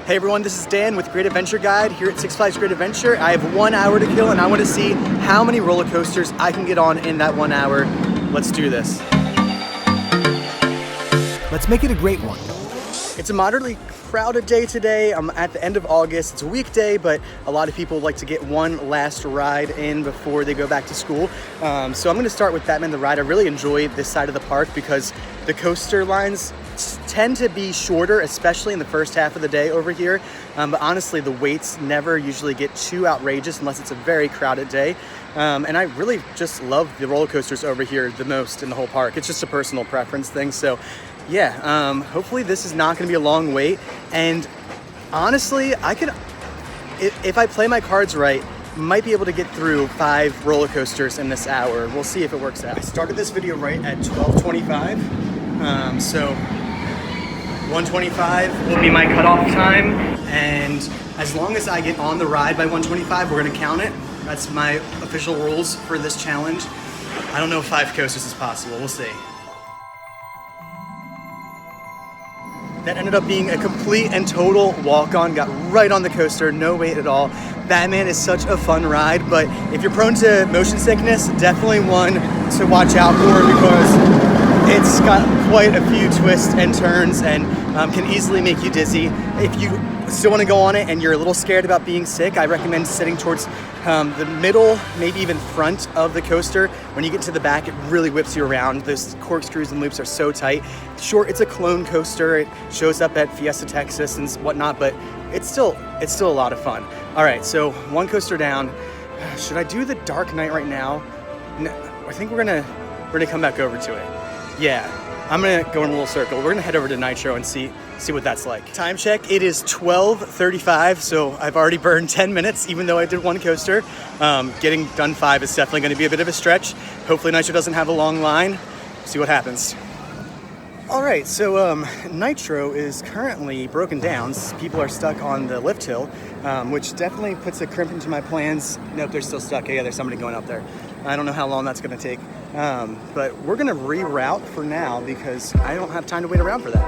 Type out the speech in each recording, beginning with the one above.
Hey everyone, this is Dan with Great Adventure Guide here at Six Flags Great Adventure. I have 1 hour to kill and I want to see how many roller coasters I can get on in that 1 hour. Let's do this. Let's make it a great one. It's a moderately crowded day today. I'm at the end of August. It's a weekday, but a lot of people like to get one last ride in before they go back to school. So I'm going to start with Batman the Ride. I really enjoy this side of the park because the coaster lines tend to be shorter, especially in the first half of the day over here. But honestly, the waits never usually get too outrageous unless it's a very crowded day. And I really just love the roller coasters over here the most in the whole park. It's just a personal preference thing. So yeah, hopefully this is not gonna be a long wait. And honestly, if I play my cards right, might be able to get through 5 roller coasters in this hour. We'll see if it works out. I started this video right at 12:25. So 1:25 will be my cutoff time. And as long as I get on the ride by 1:25, we're gonna count it. That's my official rules for this challenge. I don't know if 5 coasters is possible, we'll see. That ended up being a complete and total walk-on, got right on the coaster, no wait at all. Batman is such a fun ride, but if you're prone to motion sickness, definitely one to watch out for because it's got quite a few twists and turns and can easily make you dizzy. If you still want to go on it and you're a little scared about being sick, I recommend sitting towards the middle, maybe even front of the coaster. When you get to the back, it really whips you around. Those corkscrews and loops are so tight. Sure, it's a clone coaster. It shows up at Fiesta Texas and whatnot, but it's still a lot of fun. All right, so 1 coaster down. Should I do the Dark Knight right now? No, I think we're gonna come back over to it. Yeah, I'm gonna go in a little circle. We're gonna head over to Nitro and see what that's like. Time check, it is 12:35, so I've already burned 10 minutes, even though I did 1 coaster. Getting done 5 is definitely gonna be a bit of a stretch. Hopefully Nitro doesn't have a long line. See what happens. All right, so Nitro is currently broken down. People are stuck on the lift hill, which definitely puts a crimp into my plans. Nope, they're still stuck. Yeah, there's somebody going up there. I don't know how long that's gonna take, but we're gonna reroute for now because I don't have time to wait around for that.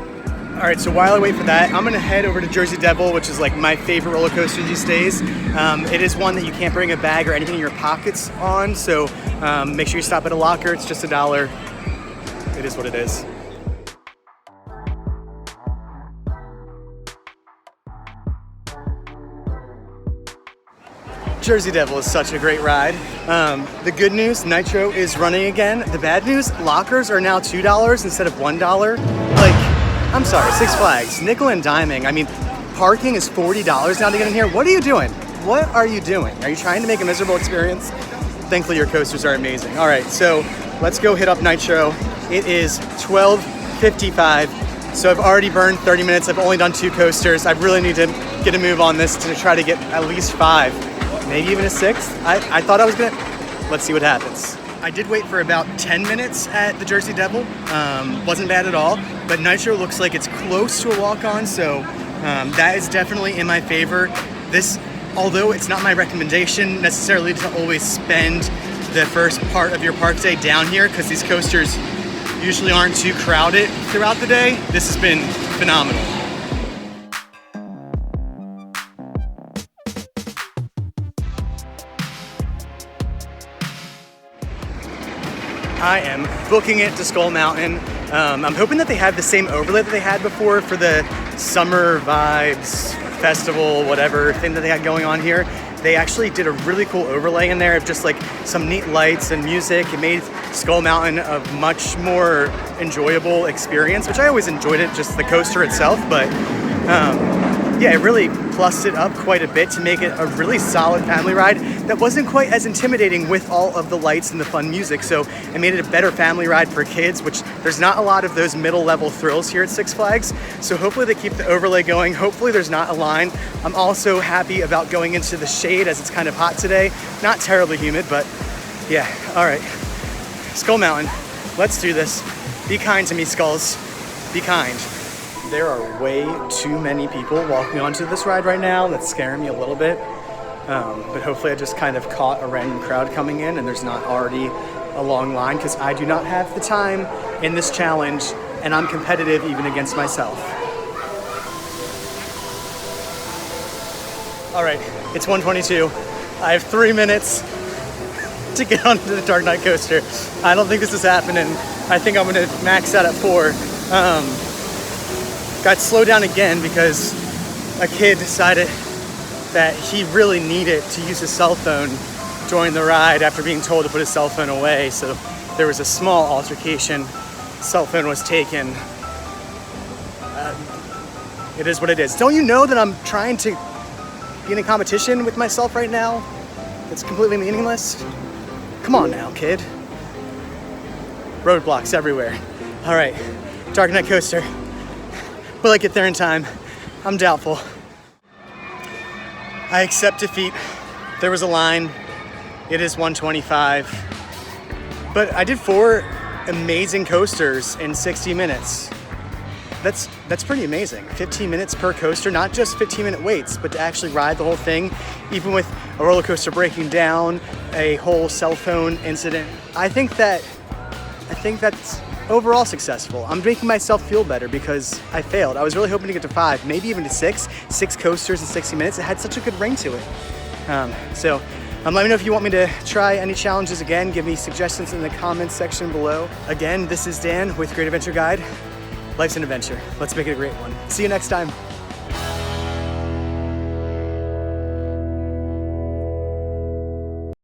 All right, so while I wait for that, I'm gonna head over to Jersey Devil, which is like my favorite roller coaster these days. It is one that you can't bring a bag or anything in your pockets on, so make sure you stop at a locker. It's just $1. It is what it is. Jersey Devil is such a great ride. The good news, Nitro is running again. The bad news, lockers are now $2 instead of $1. Like, I'm sorry, Six Flags, nickel and diming. I mean, parking is $40 now to get in here. What are you doing? What are you doing? Are you trying to make a miserable experience? Thankfully, your coasters are amazing. All right, so let's go hit up Nitro. It is 12:55, so I've already burned 30 minutes. I've only done 2 coasters. I really need to get a move on this to try to get at least 5. Maybe even a 6th. I thought I was gonna, let's see what happens. I did wait for about 10 minutes at the Jersey Devil. Wasn't bad at all, but Nitro looks like it's close to a walk-on, so that is definitely in my favor. This, although it's not my recommendation necessarily to always spend the first part of your park day down here, because these coasters usually aren't too crowded throughout the day, this has been phenomenal. I am booking it to Skull Mountain. I'm hoping that they have the same overlay that they had before for the Summer Vibes Festival, whatever thing that they had going on here. They actually did a really cool overlay in there of just like some neat lights and music. It made Skull Mountain a much more enjoyable experience, which I always enjoyed it, just the coaster itself, but yeah, it really plussed it up quite a bit to make it a really solid family ride that wasn't quite as intimidating with all of the lights and the fun music. So it made it a better family ride for kids, which there's not a lot of those middle level thrills here at Six Flags. So hopefully they keep the overlay going. Hopefully there's not a line. I'm also happy about going into the shade as it's kind of hot today. Not terribly humid, but yeah, all right. Skull Mountain, let's do this. Be kind to me, Skulls. Be kind. There are way too many people walking onto this ride right now. That's scaring me a little bit. But hopefully I just kind of caught a random crowd coming in and there's not already a long line, because I do not have the time in this challenge and I'm competitive even against myself. All right, it's 1:22. I have 3 minutes to get onto the Dark Knight coaster. I don't think this is happening. I think I'm gonna max out at 4. Got slowed down again because a kid decided that he really needed to use his cell phone during the ride after being told to put his cell phone away. So there was a small altercation. Cell phone was taken. It is what it is. Don't you know that I'm trying to be in a competition with myself right now? It's completely meaningless. Come on now, kid. Roadblocks everywhere. All right, Dark Knight coaster. Will I get there in time? I'm doubtful. I accept defeat. There was a line. It is 1:25. But I did 4 amazing coasters in 60 minutes. That's pretty amazing. 15 minutes per coaster, not just 15-minute waits, but to actually ride the whole thing, even with a roller coaster breaking down, a whole cell phone incident. I think that's overall successful. I'm making myself feel better because I failed. I was really hoping to get to 5, maybe even to 6 coasters in 60 minutes. It had such a good ring to it. Let me know if you want me to try any challenges again. Give me suggestions in the comments section below. Again, this is Dan with Great Adventure Guide. Life's an adventure. Let's make it a great one. See you next time.